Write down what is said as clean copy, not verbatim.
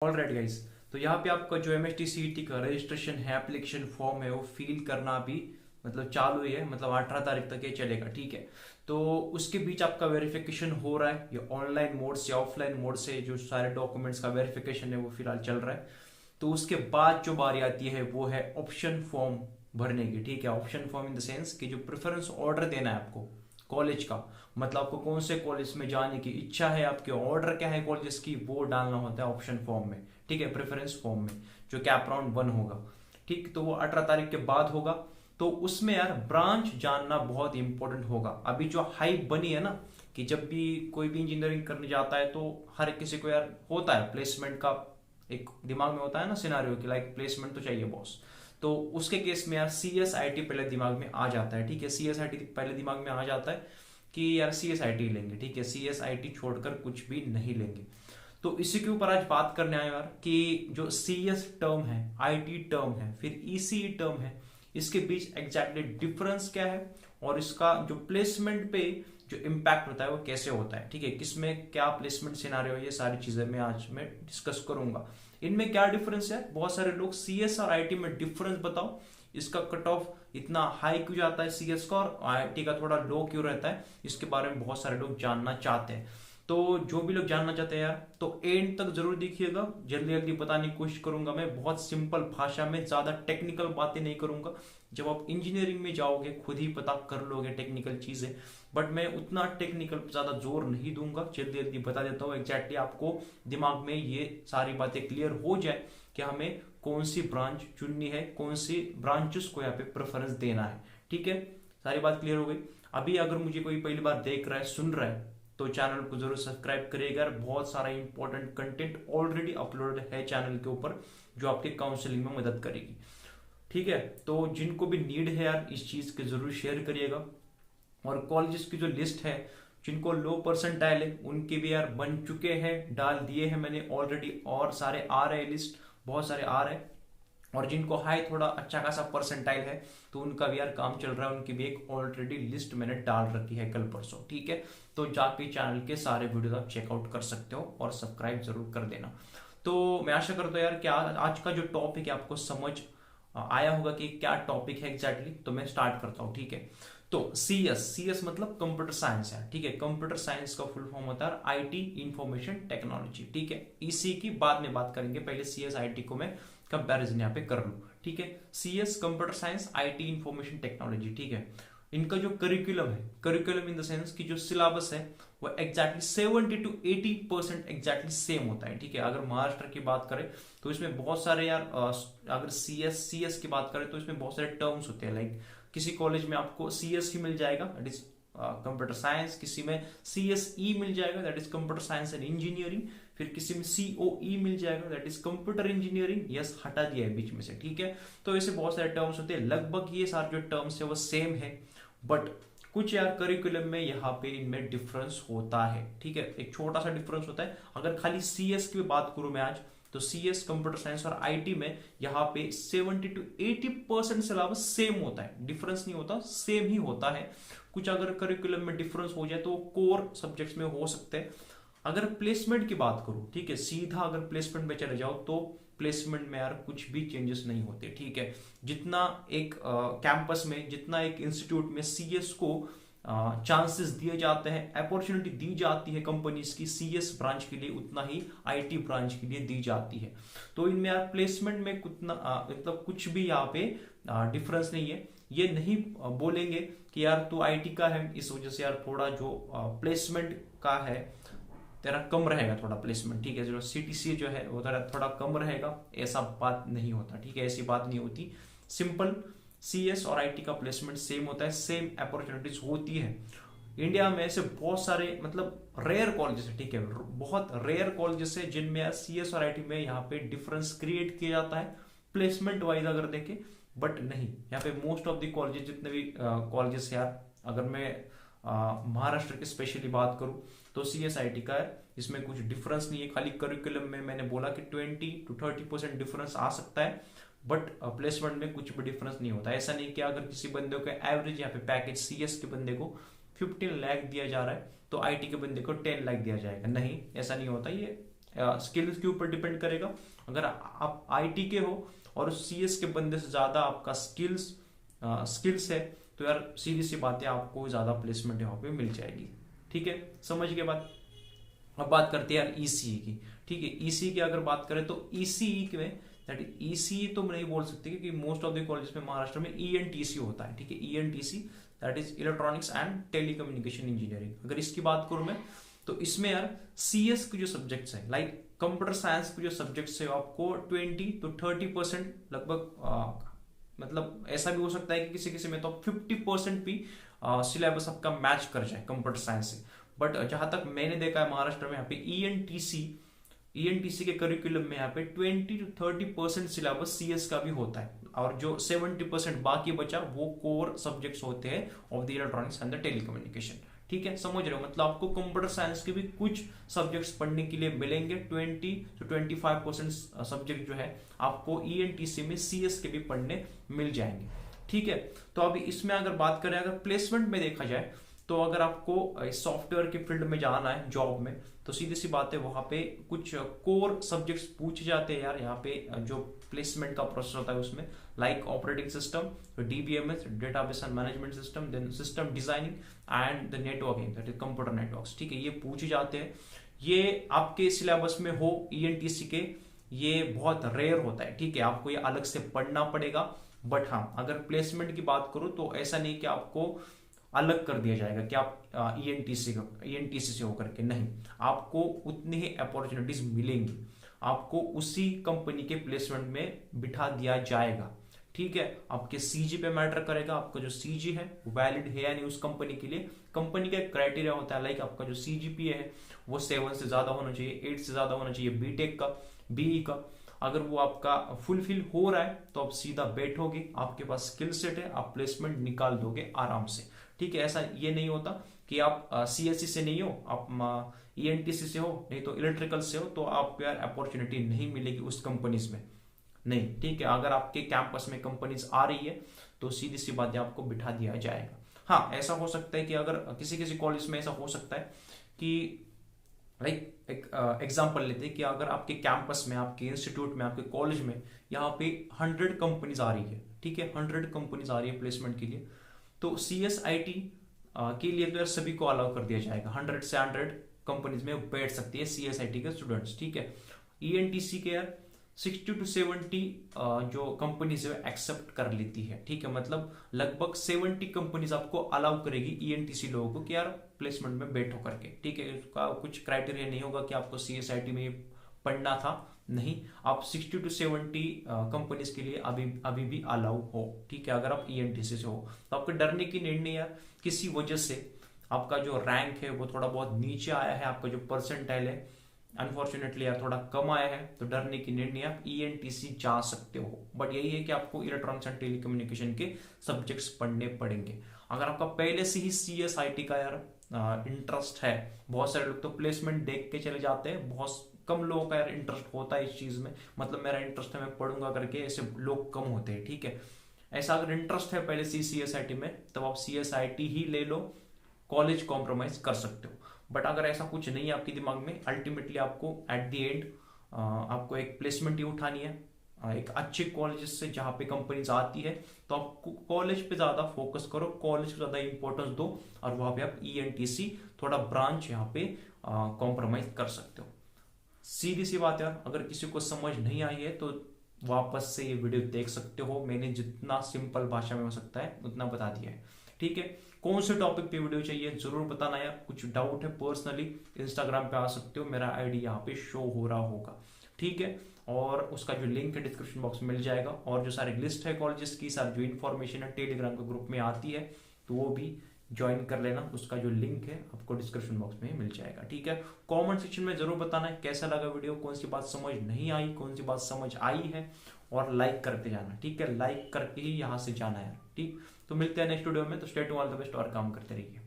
Alright guys, तो यहाँ पे आपका जो एमएसटी सीईटी का रजिस्ट्रेशन है, एप्लीकेशन फॉर्म है, वो फिल करना भी मतलब चालू ही है। मतलब 18 तारीख तक ये चलेगा, ठीक है। तो उसके बीच आपका वेरिफिकेशन हो रहा है, ये ऑनलाइन मोड से ऑफलाइन मोड से जो सारे डॉक्यूमेंट्स का वेरिफिकेशन है वो फिलहाल चल रहा है। तो उसके बाद जो बारी आती है वो है ऑप्शन फॉर्म भरने की, ठीक है। Option form in the sense कि जो प्रेफरेंस ऑर्डर देना है आपको कॉलेज का, मतलब आपको कौन से कॉलेज में जाने की इच्छा है, आपके ऑर्डर क्या है कॉलेज की, वो डालना होता है ऑप्शन फॉर्म में, ठीक है, प्रेफरेंस फॉर्म में, जो कैप राउंड 1 होगा। ठीक, तो वो 18 तारीख के बाद होगा। तो उसमें यार ब्रांच जानना बहुत इंपॉर्टेंट होगा। अभी जो हाइप बनी है ना, कि जब भी कोई भी इंजीनियरिंग करने जाता है तो हर किसी को यार होता है प्लेसमेंट का, एक दिमाग में होता है ना सिनारियो कि लाइक प्लेसमेंट तो चाहिए बॉस। तो उसके केस में यार सी एस आई टी पहले दिमाग में आ जाता है, ठीक है। सी एस आई टी पहले दिमाग में आ जाता है कि यार सी एस आई टी लेंगे, ठीक है, सी एस आई टी छोड़कर कुछ भी नहीं लेंगे। तो इसी के ऊपर आज बात करने आए यार कि जो सी एस टर्म है, आई टी टर्म है, फिर ई सी टर्म है, इसके बीच एग्जैक्टली डिफरेंस क्या है, और इसका जो प्लेसमेंट पे जो इम्पैक्ट होता है वो कैसे होता है, ठीक है, किसमें क्या प्लेसमेंट सिनारियो है, ये सारी चीजें मैं आज में डिस्कस करूंगा। इनमें क्या डिफरेंस है, बहुत सारे लोग सीएस और आईटी में डिफरेंस बताओ, इसका कट ऑफ इतना हाई क्यों जाता है सीएस का और आईटी का थोड़ा लो क्यों रहता है, इसके बारे में बहुत सारे लोग जानना चाहते हैं। तो जो भी लोग जानना चाहते हैं यार, तो एंड तक जरूर देखिएगा। जल्दी जल्दी बताने की कोशिश करूंगा मैं, बहुत सिंपल भाषा में, ज्यादा टेक्निकल बातें नहीं करूंगा। जब आप इंजीनियरिंग में जाओगे खुद ही पता कर लोगे टेक्निकल चीजें, बट मैं उतना टेक्निकल ज्यादा जोर नहीं दूंगा, जल्दी जल्दी बता देता हूँ। एग्जैक्टली आपको दिमाग में ये सारी बातें क्लियर हो जाए कि हमें कौन सी ब्रांच चुननी है, कौन सी ब्रांचेस को यहाँ पे प्रेफरेंस देना है, ठीक है। सारी बात क्लियर हो गई। अभी अगर मुझे कोई पहली बार देख रहा है, सुन रहा है, तो चैनल को जरूर सब्सक्राइब करिएगा। बहुत सारा इंपॉर्टेंट कंटेंट ऑलरेडी अपलोडेड है चैनल के ऊपर, जो आपके काउंसलिंग में मदद करेगी, ठीक है। तो जिनको भी नीड है यार इस चीज के जरूर शेयर करिएगा। और कॉलेजेस की जो लिस्ट है, जिनको लो परसेंटाइल है उनके भी यार बन चुके हैं, डाल दिए हैं मैंने ऑलरेडी, और सारे आ रहे हैं, लिस्ट बहुत सारे आ रहे हैं। और जिनको हाई थोड़ा अच्छा खासा परसेंटाइल है तो उनका भी यार काम चल रहा है, उनकी भी एक ऑलरेडी लिस्ट मैंने डाल रखी है कल परसों, ठीक है। तो जाके चैनल के सारे वीडियो आप चेकआउट कर सकते हो और सब्सक्राइब जरूर कर देना। तो मैं आशा करता हूँ यार कि आज का जो टॉपिक है आपको समझ आया होगा कि क्या टॉपिक है एग्जैक्टली। तो मैं स्टार्ट करता हूँ, ठीक है। तो सी एस मतलब कंप्यूटर साइंस है, ठीक है। कंप्यूटर साइंस का फुल फॉर्म होता है आईटी इंफॉर्मेशन टेक्नोलॉजी, ठीक है। इसी की बाद में बात करेंगे, पहले सी एस आई टी को मैं कंपैरिजन यहाँ पे कर लूं, ठीक है। C S computer science, IT information technology, ठीक है। इनका जो करिकुलम है, करिकुलम इन द सेंस कि जो सिलेबस है वो एग्जैक्टली 70 to 80% एग्जैक्टली सेम होता है, ठीक है। अगर महाराष्ट्र की बात करें तो इसमें बहुत सारे यार अगर सी एस की बात करें तो इसमें बहुत सारे टर्म्स होते हैं। लाइक किसी कॉलेज में आपको सी एस ही मिल जाएगा, दैट इज कंप्यूटर साइंस, किसी में सी एस ई मिल जाएगा, that is computer science and engineering, फिर किसी में सी ओ ई मिल जाएगा, that is computer engineering, yes हटा दिया है बीच में से, ठीक है। तो ऐसे बहुत सारे टर्म्स होते हैं, लगभग ये सारे जो टर्म्स है वो सेम है, बट कुछ यार करिकुलम में यहाँ पे इनमें डिफरेंस होता है, ठीक है। एक छोटा सा डिफरेंस होता है। अगर खाली सी एस की बात करूं मैं आज, तो सी एस कंप्यूटर साइंस और आईटी में यहाँ पे 70 to 80% सिलेबस सेम होता है, डिफरेंस नहीं होता, सेम ही होता है। कुछ अगर करिकुलम में डिफरेंस हो जाए तो कोर सब्जेक्ट्स में हो सकते हैं। अगर प्लेसमेंट की बात करूं, ठीक है, सीधा अगर प्लेसमेंट में चले जाओ तो प्लेसमेंट में यार कुछ भी चेंजेस नहीं होते, ठीक है। जितना एक कैंपस में, जितना एक इंस्टीट्यूट में सीएस को चांसेस दिए जाते हैं, अपॉर्चुनिटी दी जाती है कंपनीज की सीएस ब्रांच के लिए, उतना ही आईटी ब्रांच के लिए दी जाती है। तो इनमें यार प्लेसमेंट में मतलब कुछ भी यहाँ पे डिफरेंस नहीं है। ये नहीं बोलेंगे कि यार तू आईटी का है इस वजह से यार थोड़ा जो प्लेसमेंट का है तेरा कम रहेगा, थोड़ा प्लेसमेंट, ठीक है, जो सीटीसी जो है वो थोड़ा कम रहेगा, ऐसा बात नहीं होता, ठीक है, ऐसी बात नहीं होती। सिंपल सीएस और आईटी का प्लेसमेंट सेम होता है, सेम अपॉर्चुनिटीज होती है। इंडिया में ऐसे बहुत सारे मतलब रेयर कॉलेजेस है, ठीक है, बहुत रेयर कॉलेजेस है जिनमें सीएस और आईटी में यहाँ पे डिफरेंस क्रिएट किया जाता है प्लेसमेंट वाइज अगर देखें, बट नहीं, यहाँ पे मोस्ट ऑफ द कॉलेजेस, जितने भी कॉलेजेस यार, अगर मैं महाराष्ट्र की स्पेशली बात करूं तो सी एस आई टी का है, इसमें कुछ डिफरेंस नहीं है। खाली करिकुलम में मैंने बोला कि 20 to 30% डिफरेंस आ सकता है, बट प्लेसमेंट में कुछ भी डिफरेंस नहीं होता। ऐसा नहीं कि अगर किसी बंदे को एवरेज यहाँ पे पैकेज सीएस के बंदे को 15 लाख दिया जा रहा है तो आईटी के बंदे को 10 लाख दिया जाएगा, नहीं, ऐसा नहीं होता। ये स्किल्स के ऊपर डिपेंड करेगा। अगर आप आईटी के हो और सीएस के बंदे से ज्यादा आपका स्किल्स है तो यार सीधी सी बात है, आपको ज्यादा प्लेसमेंट यहाँ पे मिल जाएगी। ठीक है, समझ के बाद अब बात करते हैं यार ईसीई की। ठीक है, ईसीई की अगर बात करें तो ईसीई में दैट इज ईसीई तो नहीं बोल सकते क्योंकि मोस्ट ऑफ द कॉलेज में महाराष्ट्र में ईएनटीसी होता है। ठीक है, ENTC that is electronics and telecommunication engineering. अगर इसकी बात करूं मैं तो इसमें यार सीएस के जो सब्जेक्ट्स हैं लाइक कंप्यूटर साइंस के जो सब्जेक्ट्स है आपको 20 to 30% लगभग मतलब ऐसा भी हो सकता है कि किसी किसी में तो 50% भी सिलेबस आपका मैच कर जाए कंप्यूटर साइंस से। बट जहां तक मैंने देखा है महाराष्ट्र में यहाँ पे ईएनटीसी के करिकुलम में यहाँ पे 20 to 30% सिलेबस सीएस का भी होता है और जो 70% बाकी बचा वो कोर सब्जेक्ट्स होते हैं of the electronics and the telecommunication. ठीक है, समझ रहे हो, मतलब आपको कंप्यूटर साइंस के भी कुछ सब्जेक्ट्स पढ़ने के लिए मिलेंगे। 20 to 25% सब्जेक्ट जो है आपको ईएनटीसी में सीएस के भी पढ़ने मिल जाएंगे। ठीक है, तो अभी इसमें अगर बात करें, अगर प्लेसमेंट में देखा जाए तो अगर आपको सॉफ्टवेयर के फील्ड में जाना है जॉब में तो सीधी सी बात है वहां पे कुछ कोर सब्जेक्ट्स पूछे जाते हैं यार। यहाँ पे जो प्लेसमेंट का प्रोसेस होता है उसमें like operating system, DBMS, database and management system, then system designing and the networking that is computer networks. ठीक है, ये पूछे जाते हैं। ये आपके सिलेबस में हो ईएनटीसी के, ये बहुत रेयर होता है। ठीक है, आपको ये अलग से पढ़ना पड़ेगा। बट हाँ, अगर प्लेसमेंट की बात करूं तो ऐसा नहीं कि आपको अलग कर दिया जाएगा कि आप ईएनटीसी से होकर के, नहीं, आपको उतनी ही अपॉर्चुनिटीज मिलेंगी, आपको उसी कंपनी के प्लेसमेंट में बिठा दिया जाएगा। ठीक है, आपके सीजी पे मैटर करेगा, आपका जो सीजी है वो वैलिड है या नहीं उस कंपनी के लिए। कंपनी का क्राइटेरिया होता है लाइक आपका जो सीजीपीए है वो 7 से ज्यादा होना चाहिए, 8 से ज्यादा होना चाहिए बीटेक का, बीई का। अगर वो आपका फुलफिल हो रहा है तो आप सीधा बैठोगे, आपके पास स्किल सेट है, आप प्लेसमेंट निकाल दोगे आराम से। ठीक है, ऐसा ये नहीं होता कि आप सीएससी से नहीं हो, आप ईएनटीसी से हो, नहीं तो इलेक्ट्रिकल से हो तो आपको यार अपॉर्चुनिटी नहीं मिलेगी उस कंपनीज में, नहीं। ठीक है, अगर आपके कैंपस में कंपनीज आ रही है तो सीधी सी बात है आपको बिठा दिया जाएगा। हाँ, ऐसा हो सकता है कि अगर किसी किसी कॉलेज में ऐसा हो सकता है कि लाइक एक एग्जाम्पल लेते हैं कि अगर आपके कैंपस में, आपके इंस्टीट्यूट में, आपके कॉलेज में यहाँ पे 100 कंपनीज आ रही है। ठीक है, 100 कंपनीज आ रही है प्लेसमेंट के लिए, तो सीएसआईटी के लिए तो यार सभी को अलाउ कर दिया जाएगा। 100 से 100 कंपनीज में बैठ सकती है सीएसआईटी के स्टूडेंट्स। ठीक है, ईएनटीसी के यार 60 to 70 जो कंपनीज है एक्सेप्ट कर लेती है। ठीक है, मतलब लगभग 70 कंपनीज आपको अलाउ करेगी ईएनटीसी लोगों को कि यार प्लेसमेंट में बैठो करके। ठीक है, इसका कुछ क्राइटेरिया नहीं होगा कि आपको सीएसआईटी में पढ़ना था, नहीं, आप 60 to 70 कंपनीज के लिए अभी भी अलाउ हो। ठीक है, अगर आप ईएनटीसी से हो तो आपको डरने की नीड नहीं यार। किसी वजह से आपका जो रैंक है वो थोड़ा बहुत नीचे आया है, आपका जो परसेंटाइल है अनफॉर्चुनेटली यार थोड़ा कम आया है, तो डरने की नीड नहीं, आप ईएनटीसी जा सकते हो। बट यही है कि आपको इलेक्ट्रॉनिक्स एंड टेलीकम्युनिकेशन के सब्जेक्ट्स पढ़ने पड़ेंगे। अगर आपका पहले से ही सीएसआईटी का यार इंटरेस्ट है, बहुत सारे लोग तो प्लेसमेंट देख के चले जाते हैं, बहुत कम लोगों का यार इंटरेस्ट होता है इस चीज में, मतलब मेरा इंटरेस्ट है मैं पढ़ूंगा करके ऐसे लोग कम होते हैं। ठीक है, ऐसा अगर इंटरेस्ट है पहले से सीएसआईटी में तब आप सीएसआईटी ही ले लो, कॉलेज कॉम्प्रोमाइज कर सकते हो। बट अगर ऐसा कुछ नहीं है आपके दिमाग में, अल्टीमेटली आपको एट द एंड आपको एक प्लेसमेंट ही उठानी है एक अच्छे कॉलेज से जहाँ पे कंपनीज आती है, तो आप कॉलेज पे ज्यादा फोकस करो, कॉलेज को ज्यादा इंपॉर्टेंस दो और वहां पे आप ईएनटीसी थोड़ा ब्रांच यहाँ पे कॉम्प्रोमाइज कर सकते हो। सीधी सी बात यार, अगर किसी को समझ नहीं आई है तो वापस से ये वीडियो देख सकते हो, मैंने जितना सिंपल भाषा में हो सकता है उतना बता दिया है। ठीक है, कौन से टॉपिक पे वीडियो चाहिए जरूर बताना यार, कुछ डाउट है पर्सनली इंस्टाग्राम पे आ सकते हो, मेरा आईडी यहाँ पे शो हो रहा होगा। ठीक है, और उसका जो लिंक है डिस्क्रिप्शन बॉक्स में मिल जाएगा, और जो सारी लिस्ट है कॉलेजेस की, सारी जो इन्फॉर्मेशन है टेलीग्राम के ग्रुप में आती है तो वो भी ज्वाइन कर लेना, उसका जो लिंक है आपको डिस्क्रिप्शन बॉक्स में मिल जाएगा। ठीक है, कमेंट सेक्शन में जरूर बताना है कैसा लगा वीडियो, कौन सी बात समझ नहीं आई, कौन सी बात समझ आई है, और लाइक करते जाना। ठीक है, लाइक करके ही यहाँ से जाना है। ठीक, तो मिलते हैं नेक्स्ट वीडियो में, तो stay tuned, all the best और काम करते रहिए।